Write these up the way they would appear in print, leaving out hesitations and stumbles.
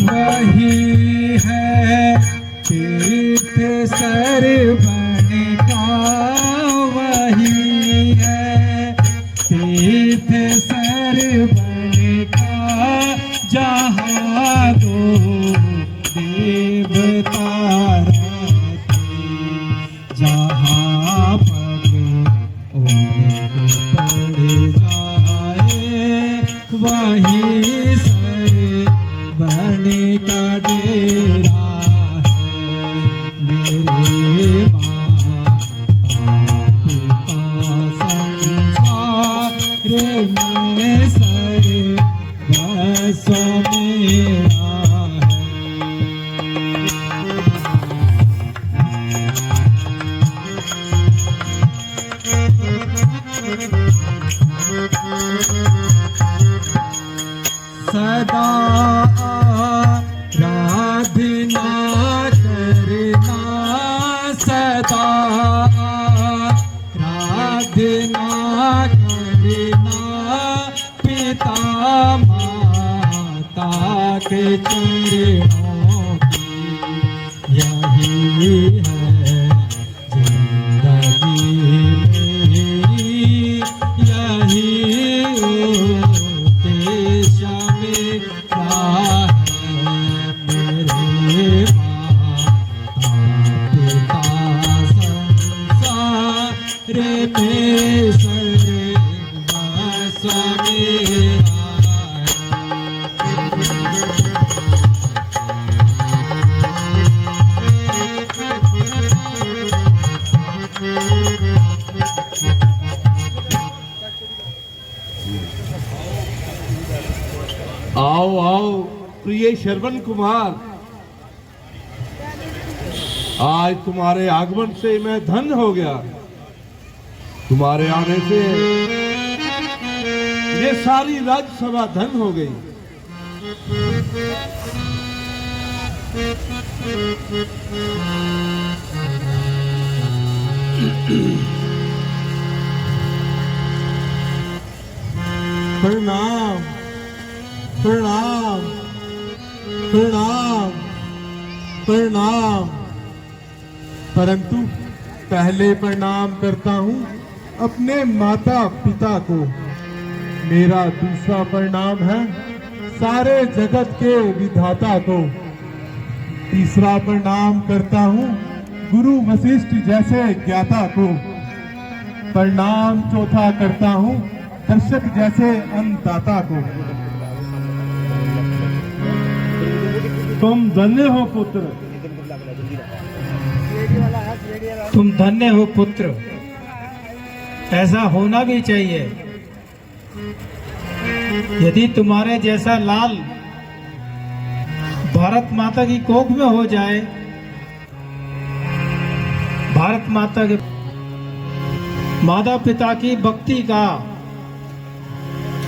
वही है तीर्थ सरवन का, वही है तीर्थ सरवन का, जहाँ दो देवता रहते, जहाँ पग पड़ जाए वही सरवन का डेरा है। मेरे माता पिता संसार में सर्वस्व मेरा सदा आराधना करना, सदा आराधना करना, पिता माता के चरणों की यही है जिंदगी मेरी, यही उद्देश्य मेरा है। मेरे माता पिता संसार में सर्वस्व मेरा आओ आओ प्रिय श्रवण कुमार, आज तुम्हारे आगमन से मैं धन्य हो गया। तुम्हारे आने से ये सारी राज्यसभा धन्य हो गई। प्रणाम प्रणाम प्रणाम प्रणाम। परंतु पहले प्रणाम करता हूँ अपने माता पिता को। मेरा दूसरा प्रणाम है सारे जगत के विधाता को। तीसरा प्रणाम करता हूँ गुरु वशिष्ठ जैसे ज्ञाता को। प्रणाम चौथा करता हूँ दर्शक जैसे अन्नदाता को। तुम धन्य हो पुत्र, तुम धन्य हो पुत्र, ऐसा होना भी चाहिए। यदि तुम्हारे जैसा लाल भारत माता की कोख में हो जाए, भारत माता के माता पिता की भक्ति का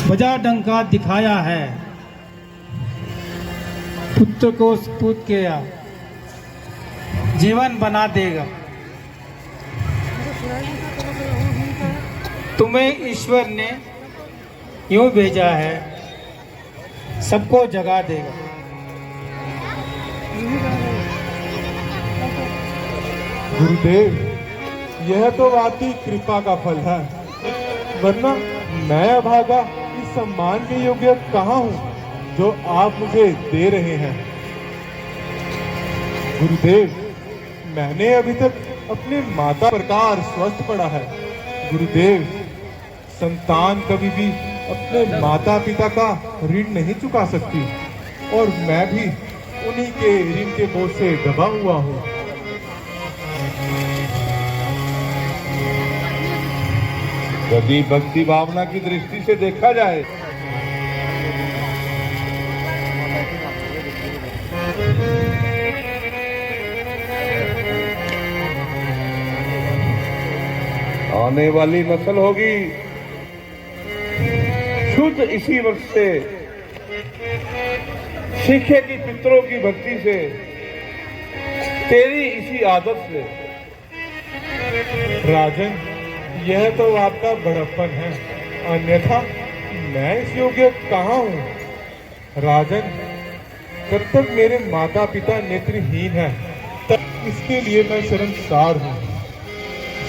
बजा डंका दिखाया है, पुत्र को सपूत किया, जीवन बना देगा। तुम्हें ईश्वर ने यूं भेजा है, सबको जगा देगा। गुरुदेव, यह तो वाकई कृपा का फल है, वरना मैं अभागा इस सम्मान के योग्य कहाँ हूँ जो आप मुझे दे रहे हैं। गुरुदेव, मैंने अभी तक अपने माता प्रकार स्वस्थ पड़ा है। गुरुदेव, संतान कभी भी अपने माता पिता का ऋण नहीं चुका सकती, और मैं भी उन्हीं के ऋण के बोझ से दबा हुआ हूँ। यदि भक्ति भावना की दृष्टि से देखा जाए आने वाली नस्ल होगी शुद्ध इसी वर्ष से, सीखेगी पितरों की भक्ति से, तेरी इसी आदत से। राजन, यह तो आपका बड़प्पन है, अन्यथा मैं इस योग्य कहाँ हूँ। राजन, जब तक मेरे माता पिता नेत्रहीन हैं, तब इसके लिए मैं शर्मसार हूँ।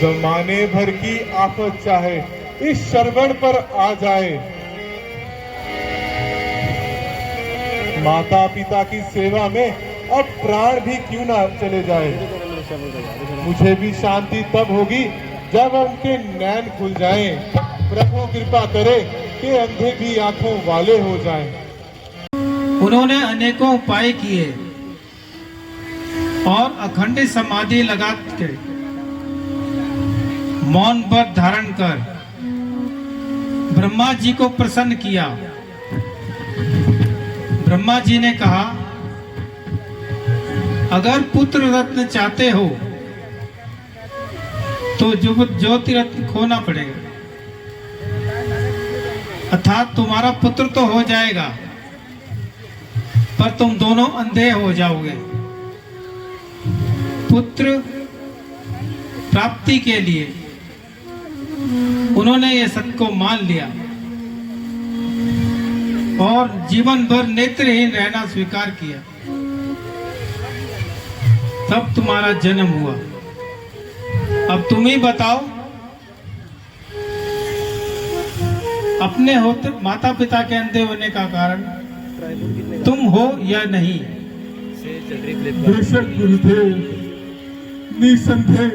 जमाने भर की आफत चाहे इस श्रवण पर आ जाए, माता पिता की सेवा में अब प्राण भी क्यों ना चले जाए, मुझे भी शांति तब होगी जब उनके नैन खुल जाएं। प्रभु कृपा करे कि अंधे भी आंखों वाले हो जाएं। उन्होंने अनेकों उपाय किए और अखंड समाधि लगा के मौन व्रत धारण कर ब्रह्मा जी को प्रसन्न किया। ब्रह्मा जी ने कहा, अगर पुत्र रत्न चाहते हो तो ज्योति रत्न खोना पड़ेगा, अर्थात तुम्हारा पुत्र तो हो जाएगा पर तुम दोनों अंधे हो जाओगे। पुत्र प्राप्ति के लिए उन्होंने ये सत्य को मान लिया और जीवन भर नेत्रहीन रहना स्वीकार किया। तब तुम्हारा जन्म हुआ। अब तुम ही बताओ, अपने होते माता पिता के अंधे होने का कारण तुम हो या नहीं? बेशक गुरुदेव, निसंदेह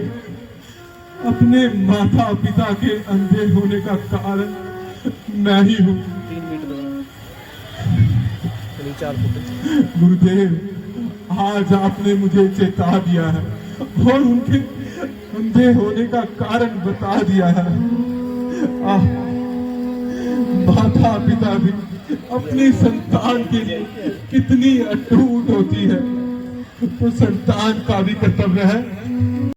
अपने माता पिता के अंधे होने का कारण मैं ही हूँ। गुरुदेव, आज आपने मुझे चेता दिया है और उनके अंधे होने का कारण बता दिया है। माता पिता भी अपनी संतान के लिए कितनी अटूट होती है, तो संतान का भी कर्तव्य है